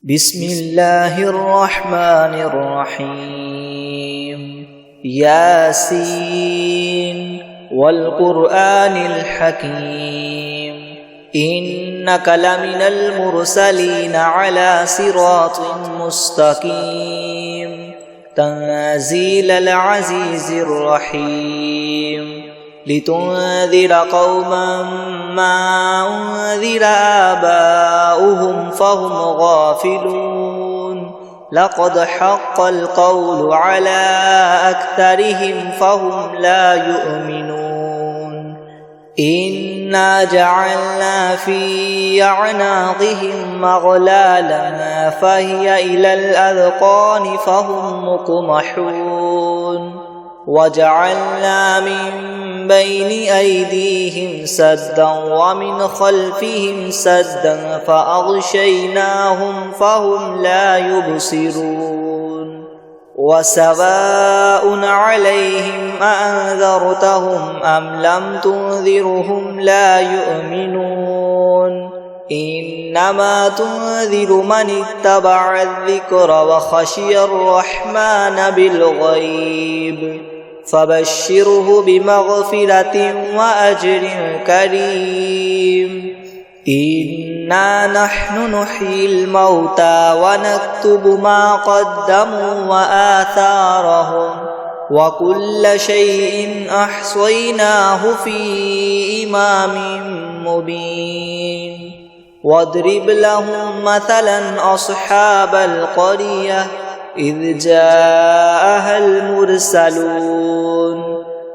بسم الله الرحمن الرحيم ياسين والقرآن الحكيم إنك لمن المرسلين على صراط مستقيم تنزيل العزيز الرحيم لتنذر قوما ما أنذر آباؤهم فهم غافلون لقد حق القول على أكثرهم فهم لا يؤمنون إنا جعلنا في أعناقهم مغلالا فهي إلى الأذقان فهم مقمحون وجعلنا من بين أيديهم سدا ومن خلفهم سدا فأغشيناهم فهم لا يبصرون وسواء عليهم أأنذرتهم أم لم تنذرهم لا يؤمنون إنما تنذر من اتبع الذكر وخشي الرحمن بالغيب فبشره بمغفرة وأجر كريم إنا نحن نحيي الموتى ونكتب ما قدموا وآثارهم وكل شيء أحصيناه في إمام مبين واضرب لهم مثلا أصحاب القرية إذ جاءها المرسلون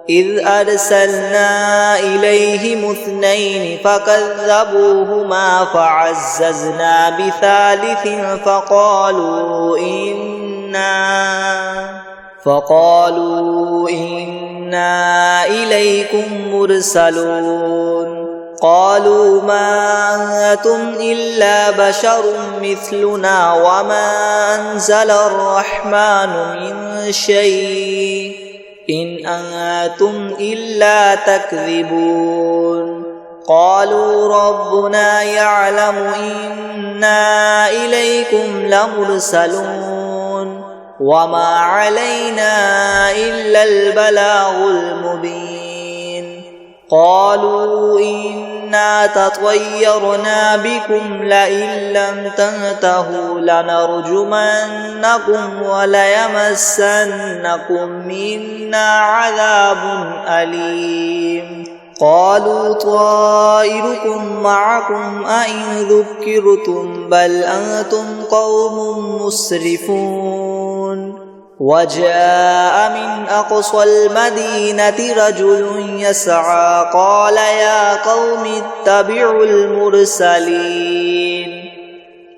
إذ أرسلنا إليهم اثنين فكذبوهما فعززنا بثالث فقالوا إنا إليكم مرسلون قالوا ما أنتم إلا بشر مثلنا وما أنزل الرحمن من شيء إن أنتم إلا تكذبون قالوا ربنا يعلم إنا إليكم لمرسلون وما علينا إلا البلاغ المبين قالوا إنا تطيرنا بكم لئن لم تنتهوا لنرجمنكم وليمسنكم منا عذاب أليم قالوا طائركم معكم أئن ذكرتم بل أنتم قوم مسرفون وجاء من أقصى المدينة رجل يسعى قال يا قوم اتبعوا المرسلين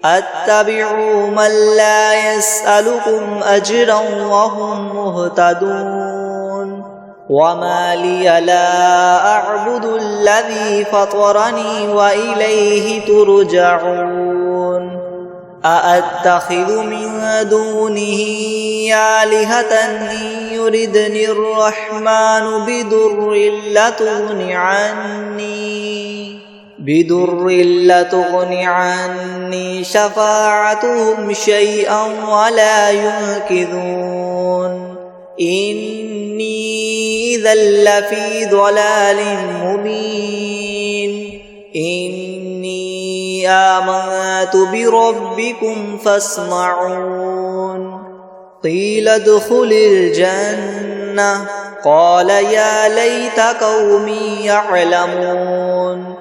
اتبعوا من لا يسألكم أجرا وهم مهتدون وما لي لا أعبد الذي فطرني وإليه ترجعون أأتخذ من دونه آلهة إن يردني الرحمن بدر لتغن عني شفاعتهم شيئا ولا ينقذون إني إذا لفي ضلال مبين إني آمنت بربكم فاسمعون قيل ادخل الجنة قال يا ليت قومي يعلمون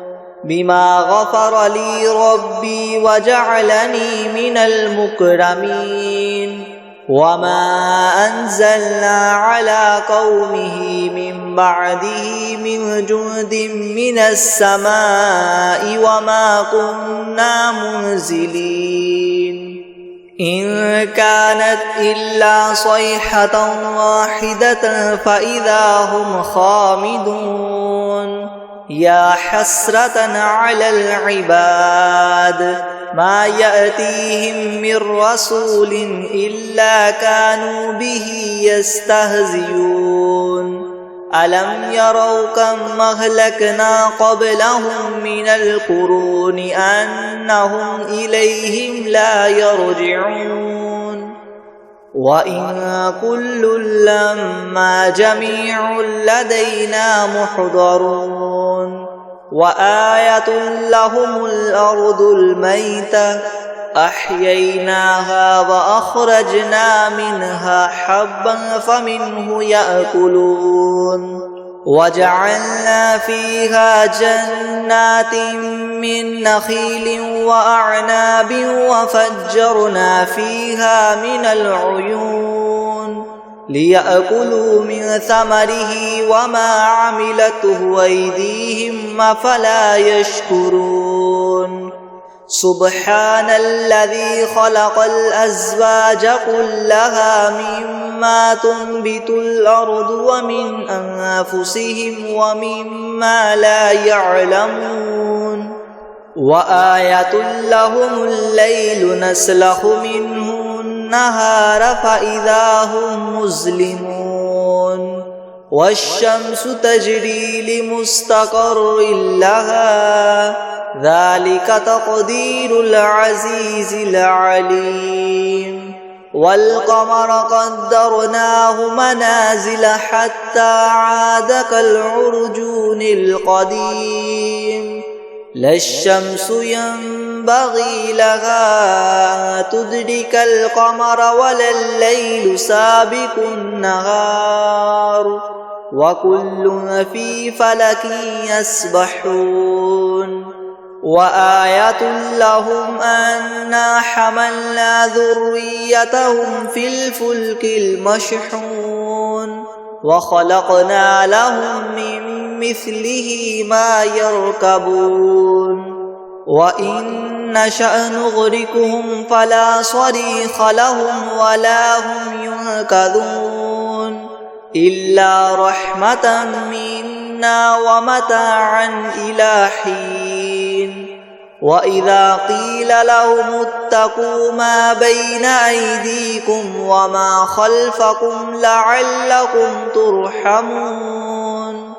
بما غفر لي ربي وجعلني من المكرمين وما أنزلنا على قومه من بعده من جند من السماء وما كنا منزلين إن كانت إلا صيحة واحدة فإذا هم خامدون يا حسرة على العباد ما يأتيهم من رسول إلا كانوا به يستهزئون ألم يروا كم أهلكنا قبلهم من القرون أنهم إليهم لا يرجعون وإن كل لما جميع لدينا محضرون وآية لهم الأرض الميتة أحييناها وأخرجنا منها حبا فمنه يأكلون وجعلنا فيها جنات من نخيل وأعناب وفجرنا فيها من العيون ليأكلوا من ثمره وما عملته أيديهم أفلا يشكرون سبحان الذي خلق الأزواج كلها مما تنبت الأرض ومن أنفسهم ومما لا يعلمون وآية لهم الليل نسلخ منه النهار فإذا هم مظلمون والشمس تجري لمستقر لها ذلك تقدير العزيز العليم والقمر قدرناه منازل حتى عاد كالعرجون القديم لا الشمس ينبغي لها تدرك القمر ولا الليل سابق النهار وكل في فلك يسبحون وآية لهم أنا حملنا ذريتهم في الفلك المشحون وخلقنا لهم من مثله ما يركبون وإن نشأ نغرقهم فلا صريخ لهم ولا هم ينقذون إلا رحمة منا ومتاعا إلى حين وإذا قيل لهم اتقوا ما بين أيديكم وما خلفكم لعلكم ترحمون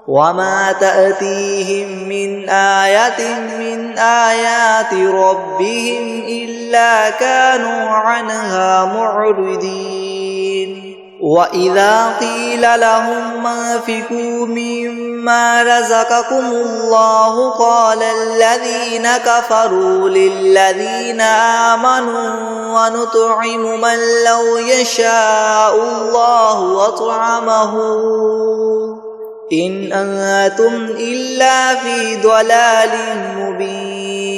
وما تأتيهم من آية من آيات ربهم إلا كانوا عنها معرضين وإذا قيل لهم أنفقوا مما رزقكم الله قال الذين كفروا للذين آمنوا ونطعم من لو يشاء الله أطعمه إن أنتم إلا في ضلال مبين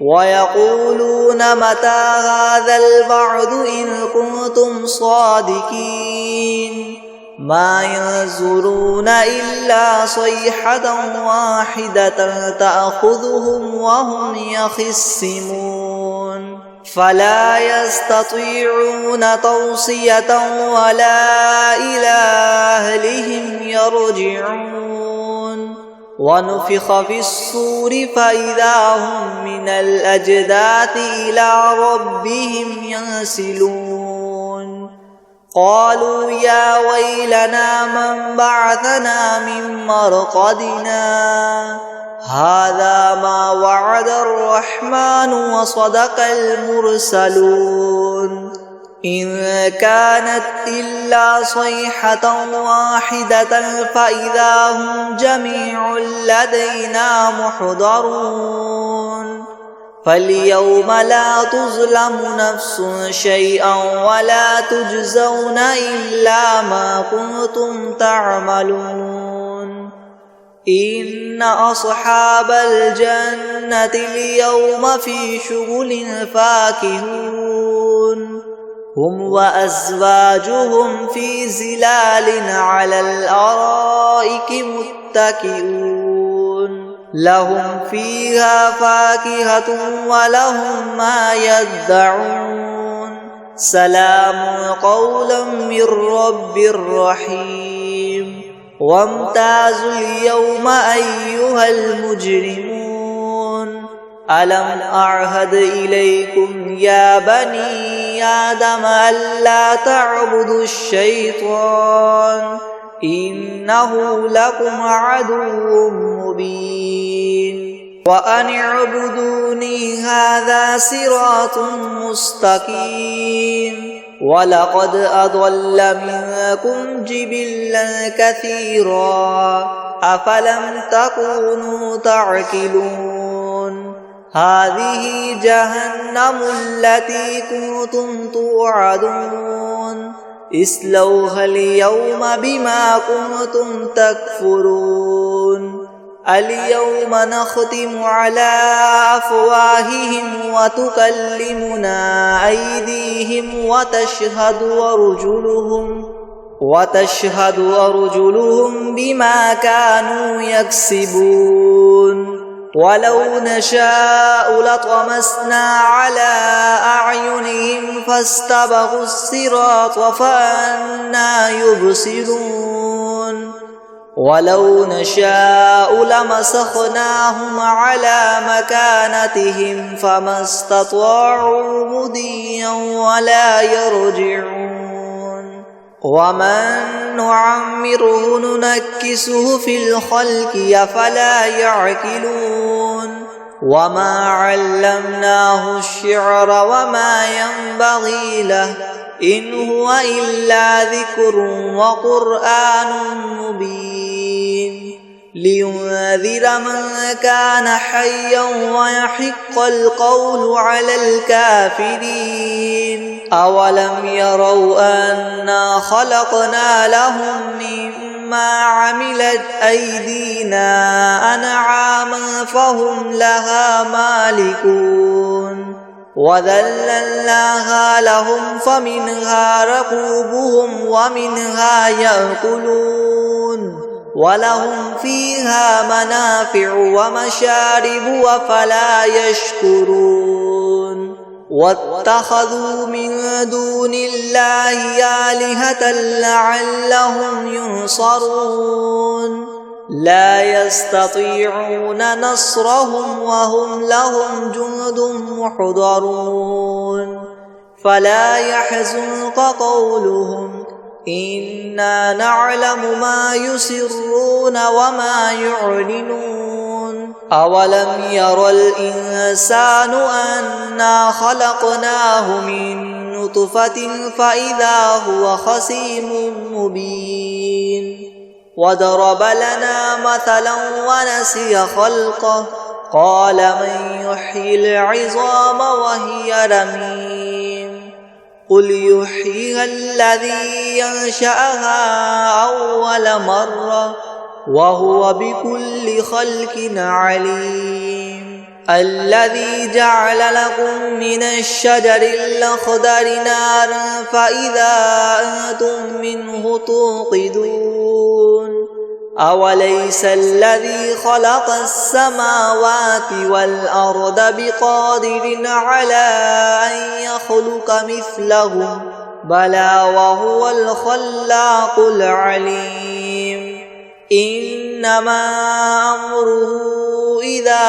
ويقولون متى هذا الوعد إن كنتم صادقين ما ينظرون إلا صيحة واحدة تأخذهم وهم يخصمون فلا يستطيعون توصية ولا إلى أهلهم يرجعون ونفخ في الصور فإذا هم من الأجداث إلى ربهم ينسلون قالوا يا ويلنا من بعثنا من مرقدنا هذا ما وعد الرحمن وصدق المرسلون إن كانت إلا صيحة واحدة فإذا هم جميع لدينا محضرون فاليوم لا تظلم نفس شيئا ولا تجزون إلا ما كنتم تعملون إن أصحاب الجنة اليوم في شغل فاكهون هم وأزواجهم في ظلال على الأرائك متكئون لهم فيها فاكهة ولهم ما يدعون سلام قولا من رب رحيم وامتازوا اليوم أيها المجرمون ألم أعهد إليكم يا بني آدم ألا تعبدوا الشيطان إنه لكم عدو مبين وأن اعبدوني هذا صراط مستقيم ولقد أضل منكم جبلا كثيرا أفلم تكونوا تعقلون هذه جهنم التي كنتم توعدون اصلوها اليوم بما كنتم تكفرون اليوم نختم على أفواههم وتكلمنا أيديهم وتشهد أرجلهم بما كانوا يكسبون ولو نشاء لطمسنا على أعينهم فاستبقوا الصراط فأنى يبصرون ولو نشاء لمسخناهم على مكانتهم فما استطاعوا مضيا ولا يرجعون ومن نعمره ننكسه في الخلق أفلا يعقلون وما علمناه الشعر وما ينبغي له إن هو إلا ذكر وقرآن مبين لينذر من كان حيا ويحق القول على الكافرين أولم يروا أنا خلقنا لهم مما عملت أيدينا أنعاما فهم لها مالكون وذللناها لهم فمنها ركوبهم ومنها يأكلون ولهم فيها منافع ومشارب وفلا يشكرون واتخذوا من دون الله آلهة لعلهم ينصرون لا يستطيعون نصرهم وهم لهم جند محضرون فلا يحزنك قولهم إنا نعلم ما يسرون وما يعلنون أولم ير الإنسان أنا خلقناه من نطفة فإذا هو خصيم مبين وضرب لنا مثلا ونسي خلقه قال من يحيي العظام وهي رميم قل يحييها الذي ينشأها أول مرة وهو بكل خلق عليم الذي جعل لكم من الشجر الأخضر نارا فإذا أنتم منه توقدون أوليس الذي خلق السماوات والأرض بقادر على أن يخلق مثلهم بلى وهو الخلاق العليم إنما أمره إذا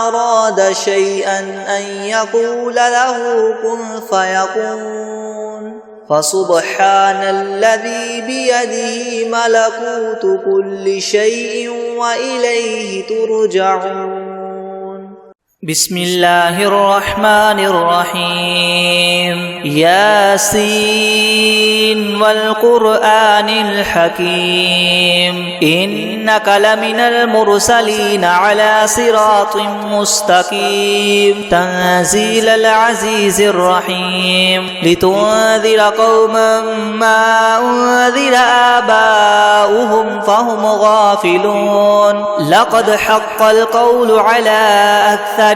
أراد شيئا أن يقول له كن فيكون فسبحان الذي بيده ملكوت كل شيء وإليه ترجعون بسم الله الرحمن الرحيم ياسين والقرآن الحكيم إنك لمن المرسلين على صراط مستقيم تنزيل العزيز الرحيم لتنذر قوما ما أنذر آباؤهم فهم غافلون لقد حق القول على أكثر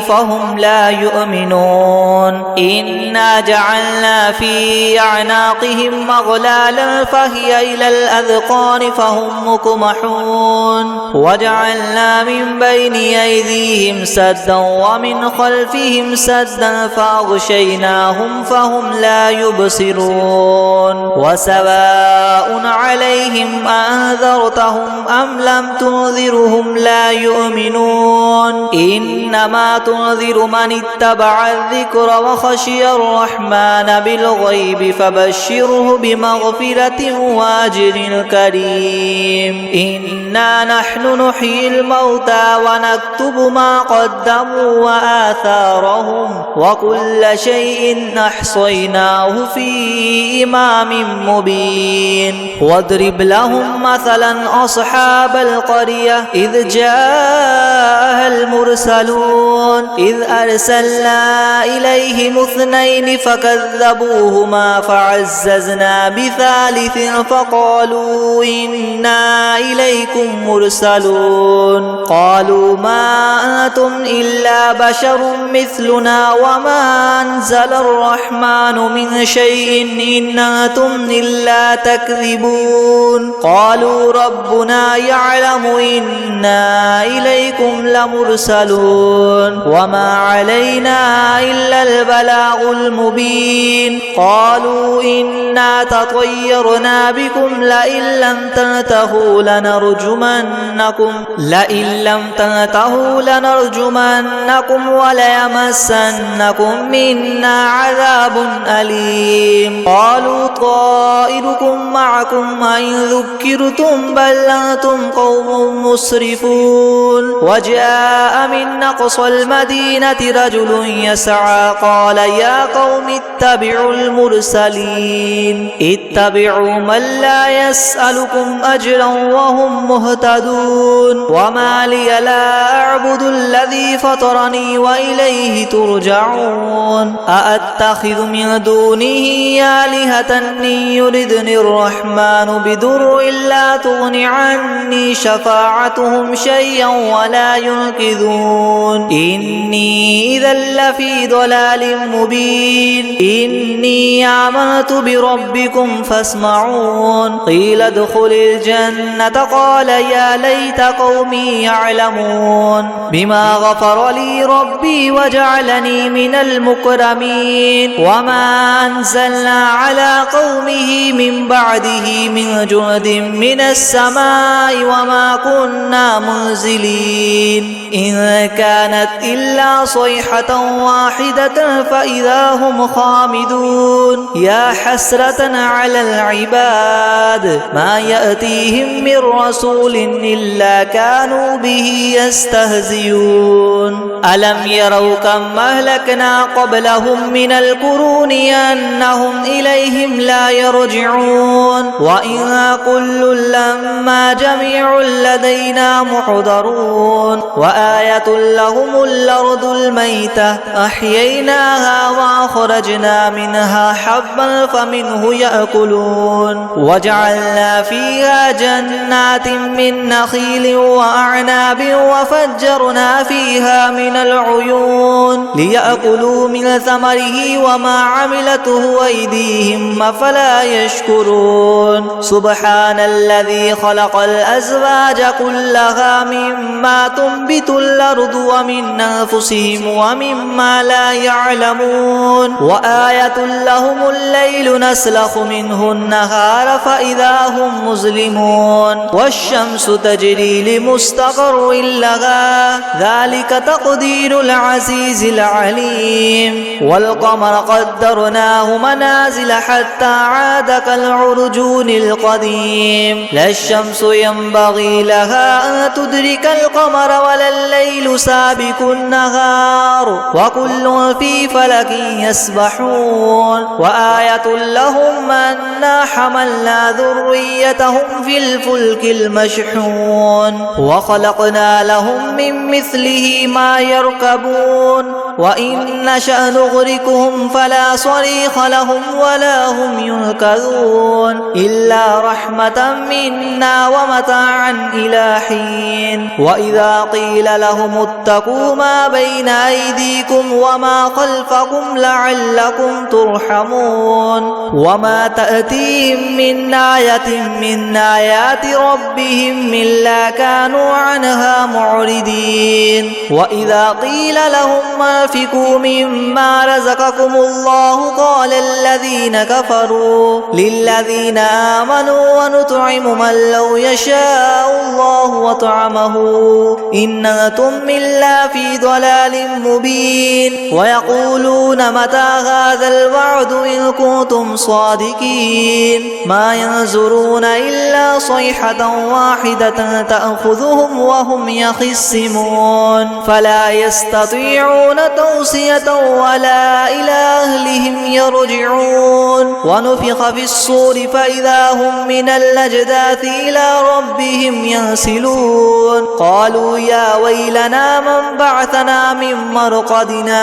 فهم لا يؤمنون إنا جعلنا في أعناقهم أغلالا فهي إلى الأذقان فهم مقمحون وجعلنا من بين أيديهم سدا ومن خلفهم سدا فأغشيناهم فهم لا يبصرون وسواء عليهم أنذرتهم أم لم تنذرهم لا يؤمنون إنما إنما تنذر من اتبع الذكر وخشي الرحمن بالغيب فبشره بمغفرة وأجر كريم إنا نحن نحيي الموتى ونكتب ما قدموا وآثارهم وكل شيء أحصيناه في إمام مبين واضرب لهم مثلا أصحاب القرية إذ جاءها المرسلون إذ أرسلنا إليهم 2 فكذبوهما فعززنا بثالث فقالوا إنا إليكم مرسلون قالوا ما أنتم إلا بشر مثلنا وما أنزل الرحمن من شيء إن أنتم إلا تكذبون قالوا ربنا يعلم إنا إليكم لمرسلون وما علينا إلا البلاغ المبين قالوا إنا تطيرنا بكم لئن لم تنتهوا لنرجمنكم وليمسنكم منا عذاب أليم قالوا طائركم معكم أئن ذكرتم بل أنتم قوم مسرفون وجاء من أقصى المدينة رجل يسعى قال يا قوم اتبعوا المرسلين اتبعوا من لا يسألكم أجرا وهم مهتدون وما لي لا أعبد الذي فطرني وإليه ترجعون أأتخذ من دونه آلهة إن يردني الرحمن بضر لا تغن عني شفاعتهم شيئا ولا ينقذون إني إذا لفي ضلال مبين إني آمنت بربكم فاسمعون قيل ادخل الجنة قال يا ليت قومي يعلمون بما غفر لي ربي وجعلني من المكرمين وما أنزلنا على قومه من بعده من جند من السماء وما كنا منزلين إن كانت إلا صيحة واحدة فإذا هم خامدون يا حسرة على العباد ما يأتيهم من رسول إلا كانوا به يستهزئون ألم يروا كم أهلكنا قبلهم من القرون أنهم إليهم لا يرجعون وإن كل لما جميع لدينا محضرون وآية لهم الأرض الميتة أحييناها وأخرجنا منها حبا فمنه يأكلون وجعلنا فيها جنات من نخيل وأعناب وفجرنا فيها من العيون ليأكلوا من ثمره وما عملته أيديهم أفلا يشكرون سبحان الذي خلق الأزواج كلها مما تنبت الأرض ومن أنفسهم ومما لا يعلمون وآية لهم الليل نسلخ منه النهار فإذا هم مظلمون والشمس تجري لمستقر لها ذلك تقدير العزيز العليم والقمر قدرناه منازل حتى عاد كالعرجون القديم لا الشمس ينبغي لها أن تدرك القمر ولا الليل سابق النهار وكل في فلك يسبحون وآية لهم أنا حملنا ذريتهم في الفلك المشحون وخلقنا لهم من مثله ما يركبون وإن نشأ نغرقهم فلا صريخ لهم ولا هم ينقذون إلا رحمة منا ومتاعا إلى حين وإذا قيل لهم اتقوا ما بين أيديكم وما خلفكم لعلكم ترحمون وما تأتيهم من آية من آيات ربهم إلا كانوا عنها معرضين وإذا قيل لهم ما أنفقوا مما رزقكم الله قال الذين كفروا للذين آمنوا ونطعم من لو يشاء الله وطعمه إن أنتم إلا في ضلال مبين ويقولون متى هذا الوعد إن كنتم صادقين ما ينظرون إلا صيحة واحدة تأخذهم وهم يخصمون فلا يستطيعون توصية ولا إلى أهلهم يرجعون ونفخ في الصور فإذا هم من الأجداث إلى ربهم ينسلون قالوا يا ويلنا من بعثنا من مرقدنا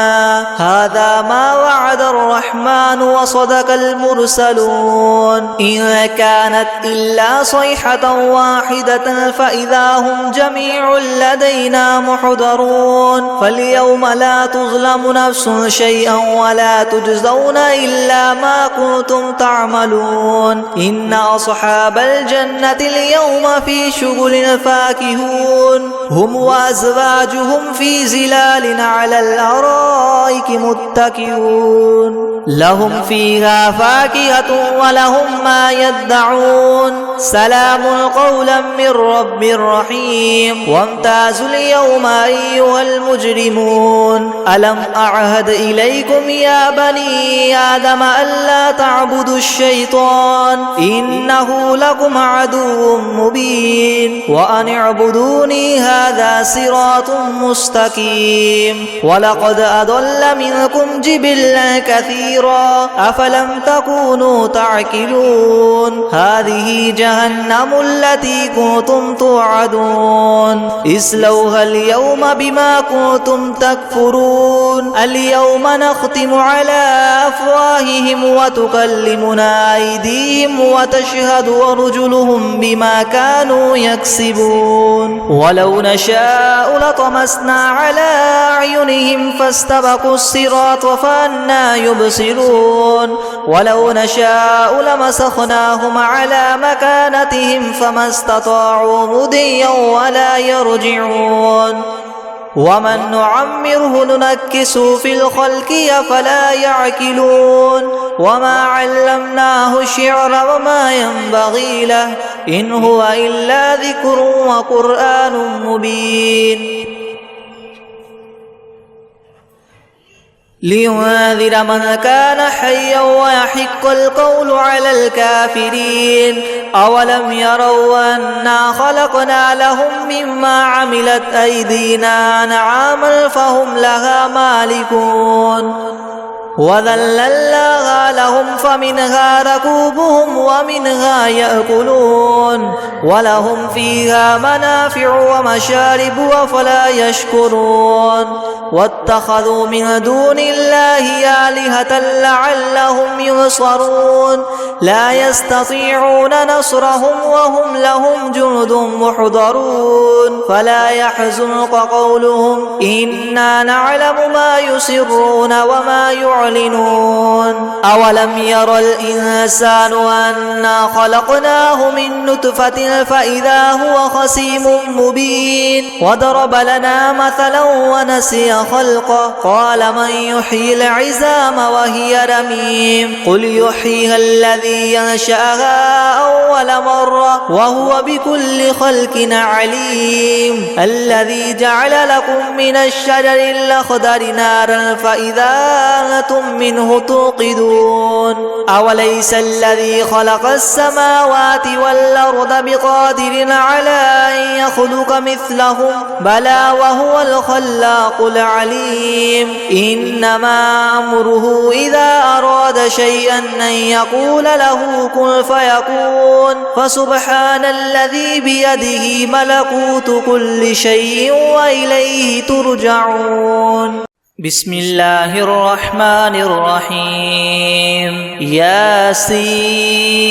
هذا ما وعد الرحمن وصدق المرسلون إن كانت إلا صيحة واحدة فإذا هم جميع لدينا محضرون فاليوم لا تظلم نفس شيئا ولا تجزون إلا ما كنتم تعملون إن أصحاب الجنة اليوم في شغل فاكهون هم وأزواجهم في زلال على الأرائك متكئون لهم فيها فاكهة ولهم ما يدعون سلام قولا من رب رحيم وامتازوا اليوم أيها المجرمون ألم أعهد إليكم يا بني آدم ألا تعبدوا الشيطان إنه لكم عدو مبين وأن اعبدوني هذا صراط مستقيم ولقد أضل منكم جبلا كثيرا أفلم تكونوا تعقلون هذه جهنم التي كنتم توعدون اصلوها اليوم بما كنتم تكفرون اليوم نختم على أفواههم وتكلمنا أيديهم وتشهد أرجلهم بما كانوا يكسبون ولو نشاء لطمسنا على أعينهم فاستبقوا الصراط فأنى يبصرون ولو نشاء لمسخناهم على مكانتهم فما استطاعوا مضيا ولا يرجعون ومن نعمره ننكسه في الخلق أفلا يعقلون وما علمناه الشعر وما ينبغي له إن هو إلا ذكر وقرآن مبين لينذر من كان حيا ويحق القول على الكافرين أولم يروا أنا خلقنا لهم مما عملت أيدينا أنعاما فهم لها مالكون وذللناها لهم فمنها ركوبهم ومنها يأكلون ولهم فيها منافع ومشارب أفلا يشكرون واتخذوا من دون الله آلهة لعلهم ينصرون لا يستطيعون نصرهم وهم لهم جند محضرون فلا يحزنك قولهم إنا نعلم ما يسرون وما يعلنون أولم ير الإنسان أنا خلقناه من نطفة فإذا هو خصيم مبين وضرب لنا مثلا ونسي خلقه قال من يحيي العظام وهي رميم قل يحييها الذي ينشأها أول مرة وهو بكل خلق عليم الذي جعل لكم من الشجر الأخضر نارا فإذا أنتم منه توقدون أوليس الذي خلق السماوات والأرض بقادر على أن يخلق مثلهم بلى وهو الخلاق العليم إنما أمره إذا أراد شيئا أن يقول له كن فيكون فسبحان الذي بيده ملكوت كل شيء وإليه ترجعون بسم الله الرحمن الرحيم ياسين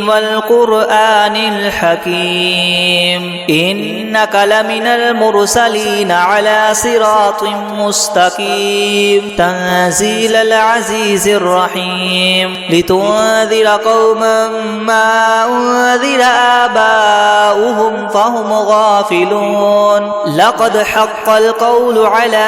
والقرآن الحكيم إنك لمن المرسلين على صراط مستقيم تنزيل العزيز الرحيم لتنذر قوما ما أنذر آباؤهم فهم غافلون لقد حق القول على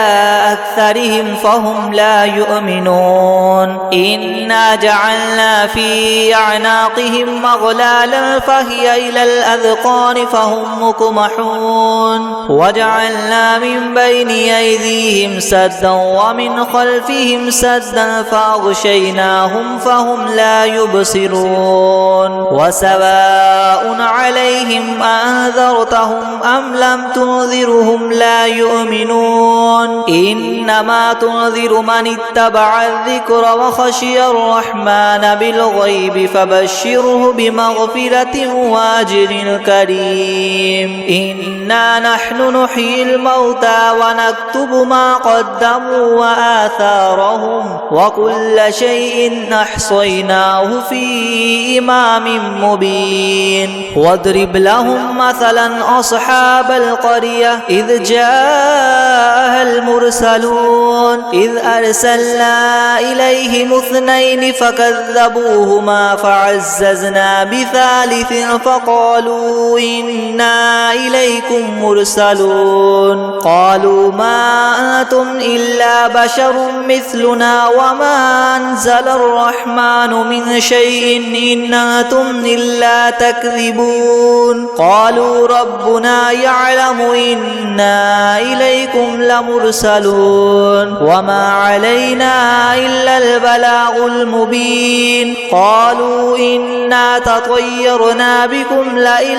أكثر آثارهم فهم لا يؤمنون إنا جعلنا في أعناقهم أغلالا فهي إلى الأذقان فهم مقمحون وجعلنا من بين أيديهم سدا ومن خلفهم سدا فأغشيناهم فهم لا يبصرون وسواء عليهم أنذرتهم أم لم تنذرهم لا يؤمنون إنما تنذر من اتبع الذكر وخشي الرحمن بالغيب فبشره بمغفرة وأجر كريم إنا نحن نحيي الموتى ونكتب ما قدموا وآثارهم وكل شيء أحصيناه في إمام مبين واضرب لهم مثلا أصحاب القرية إذ جاءها المرسلون إذ أرسلنا إليهم اثنين فكذبوهما فعززنا بثالث فقالوا إنا إليكم مرسلون قالوا ما أنتم إلا بشر مثلنا وما أنزل الرحمن من شيء إن أنتم إلا تكذبون قالوا ربنا يعلم إنا إليكم لمرسلون وما علينا إلا البلاغ المبين قالوا إنا تطيرنا بكم لئن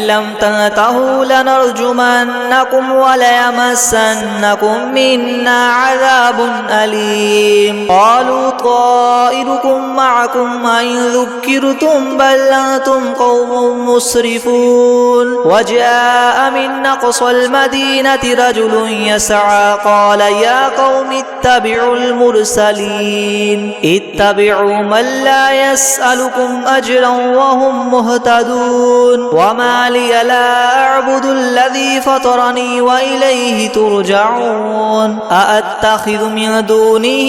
لم تنتهوا لنرجمنكم وليمسنكم منا عذاب أليم قالوا طائركم معكم أئن ذكرتم بل أنتم قوم مسرفون وجاء من أقصى المدينة رجل يسعى قال يا قوم اتبعوا المرسلين اتبعوا من لا يسألكم أجرا وهم مهتدون وما لي لا أعبد الذي فطرني وإليه ترجعون أأتخذ من دونه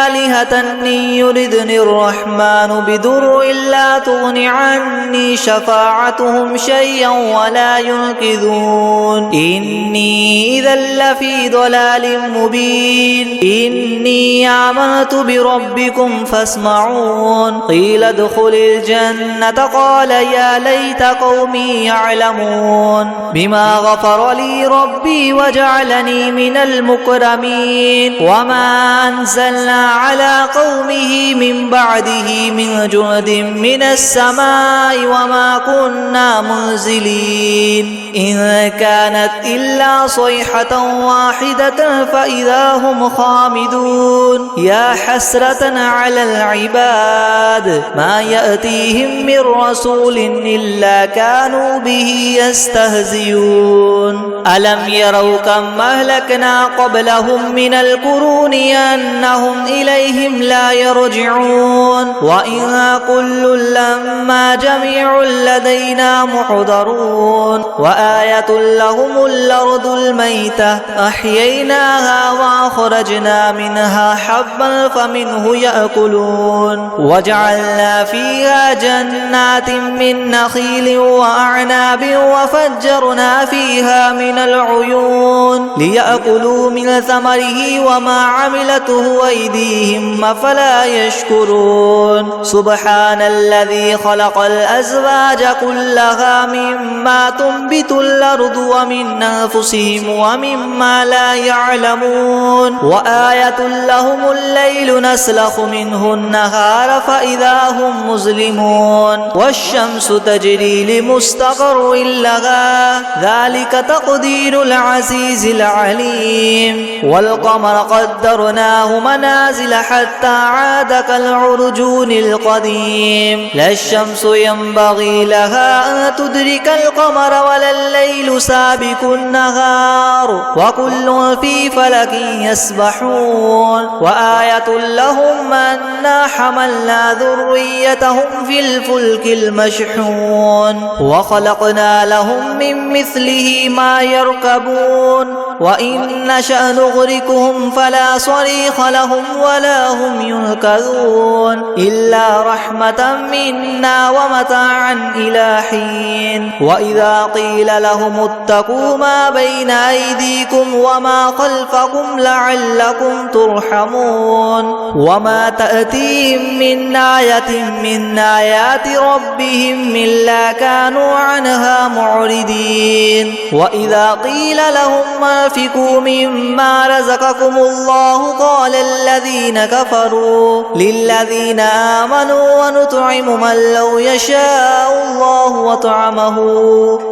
آلهة إن يردني الرحمن بدر لا تغن عني شفاعتهم شيئا ولا ينقذون إني إذا لفي ضلال مبين إني آمنت بربكم فاسمعون قيل ادخل الجنة قال يا ليت قومي يعلمون بما غفر لي ربي وجعلني من المكرمين وما أنزلنا على قومه من بعده من جند من السماء وما كنا منزلين إن كانت إلا صيحة واحدة فإذا هم خامدون يا حسرة على العباد ما يأتيهم من رسول إلا كانوا به يستهزئون ألم يروا كم أهلكنا قبلهم من القرون أنهم إليهم لا يرجعون وإن كل لما جميع لدينا محضرون وآية لهم الأرض الميتة أحييناها وأخرجنا منها حبا فمنه يأكلون وجعلنا فيها جنات من نخيل وأعناب وفجرنا فيها من العيون ليأكلوا من ثمره وما عملته أيديهم أفلا يشكرون سبحان الذي خلق الأزواج كلها مما تنبت الأرض ومن أنفسهم ومما لا يعلمون وآية لهم الليل نسلخ منه النهار فإذا هم مظلمون والشمس تجري لمستقر لها ذلك تقدير العزيز العليم والقمر قدرناه منازل حتى عاد كالعرجون القديم لا الشمس ينبغي لها أن تدرك القمر ولا الليل سابق النهار وكل في فلك يسبحون وآية لهم أنا حملنا ذريتهم في الفلك المشحون وخلقنا لهم من مثله ما يركبون وإن نشأ نغرقهم فلا صريخ لهم ولا هم ينقذون إلا رحمة منا ومتاعا إلى حين وإذا قيل لهم اتقوا ما بين أيديكم وما خلفكم لعلكم ترحمون وما تأتيهم من آية من آيات ربهم إلا كانوا عنها معرضين وإذا قيل لهم أنفقوا مما رزقكم الله قال الذين كفروا للذين آمنوا ونطعم من لو يشاء الله وطعمه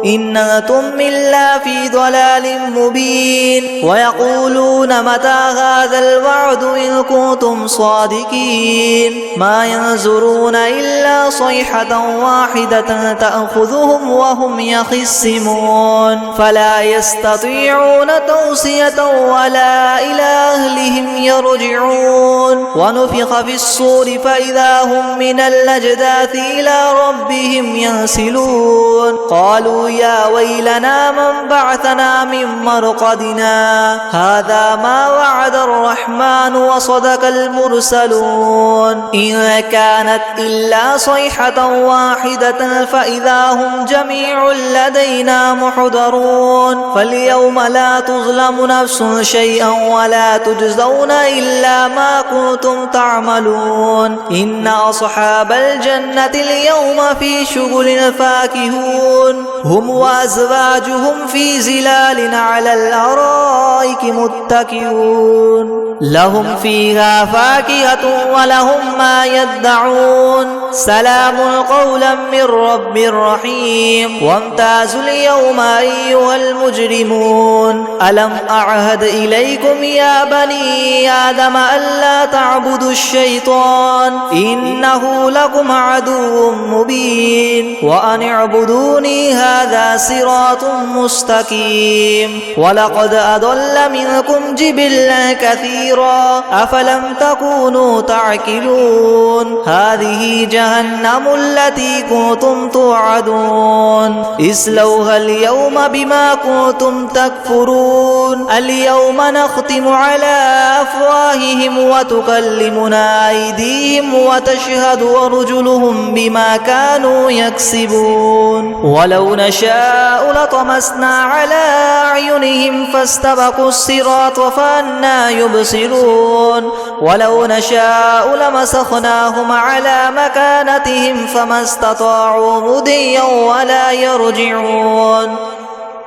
إن أنتم إلا في ضلال مبين ويقولون متى هذا الوعد إن كنتم صادقين ما ينظرون إلا صيحة واحدة تأخذهم وهم يخصمون فلا يستطيعون توصية ولا إلى أهلهم يرجعون ونفخ في الصور فإذا هم من الأجداث إلى ربهم ينسلون قالوا يا ويلنا من بعثنا من مرقدنا هذا ما وعد الرحمن وصدق المرسلون إن كانت إلا صيحة واحدة فإذا هم جميع لدينا محضرون فاليوم لا تظلم نفس شيئا ولا تجزون إلا ما كنتم تعملون إن أصحاب الجنة اليوم في شغل فاكهون هم وأزواجهم في ظلال على الأرائك متكئون لهم فيها فاكهة ولهم ما يدعون سلام قولا من رب رحيم وامتازوا اليوم أيها المجرمون ألم أعهد إليكم يا بني آدم ألا تعبدوا الشيطان إنه لكم عدو مبين وأن اعبدوني هذا صراط مستقيم ولقد أضل منكم جبلا كثيرا أفلم تكونوا تعقلون هذه جهنم التي كنتم توعدون اصلوها اليوم بما كنتم تكفرون اليوم نختم على أفواههم وتكلمنا أيديهم وتشهد أرجلهم بما كانوا يكسبون ولو نشاء لطمسنا على أعينهم فاستبقوا الصراط فأنى يبصرون ولو نشاء لمسخناهم على مكانتهم فما استطاعوا مضيا ولا يرجعون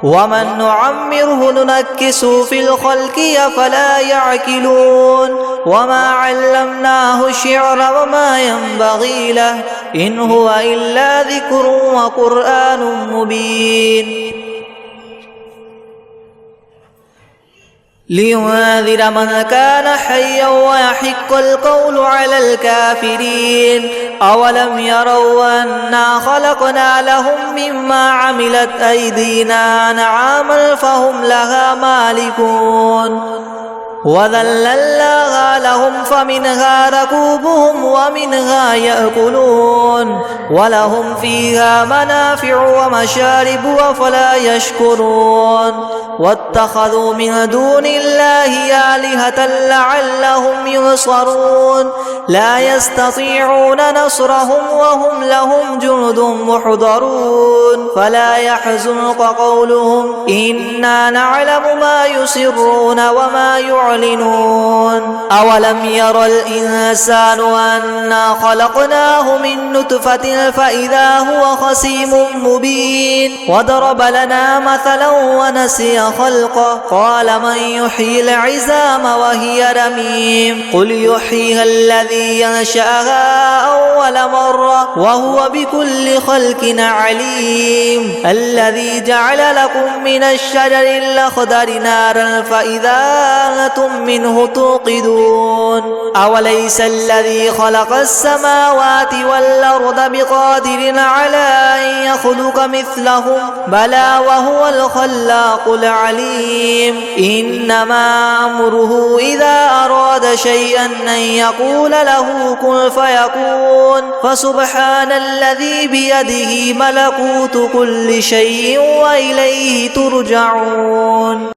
ومن نعمره ننكسه في الخلق أفلا يعقلون وما علمناه الشعر وما ينبغي له إن هو إلا ذكر وقرآن مبين لينذر من كان حيا ويحق القول على الكافرين أولم يروا أنا خلقنا لهم مما عملت أيدينا أنعاما فهم لها مالكون وذللناها لهم فمنها ركوبهم ومنها يأكلون ولهم فيها منافع ومشارب أفلا يشكرون واتخذوا من دون الله آلهة لعلهم ينصرون لا يستطيعون نصرهم وهم لهم جند محضرون فلا يحزنك قولهم إنا نعلم ما يسرون وما يعلنون أولم ير الإنسان أنا خلقناه من نطفة فإذا هو خصيم مبين وضرب لنا مثلا ونسي خلقه قال من يحيي العظام وهي رميم قل يحييها الذي ينشأها أول مرة وهو بكل خلق عليم الذي جعل لكم من الشجر الأخضر نارا فإذا أنتم منه توقدون أوليس الذي خلق السماوات والأرض بقادر على أن يخلق مثلهم بلى وهو الخلاق العليم إنما أمره إذا أراد شيئا أن يقول له كن فيكون فسبحان الذي بيده ملكوت كل شيء وإليه ترجعون.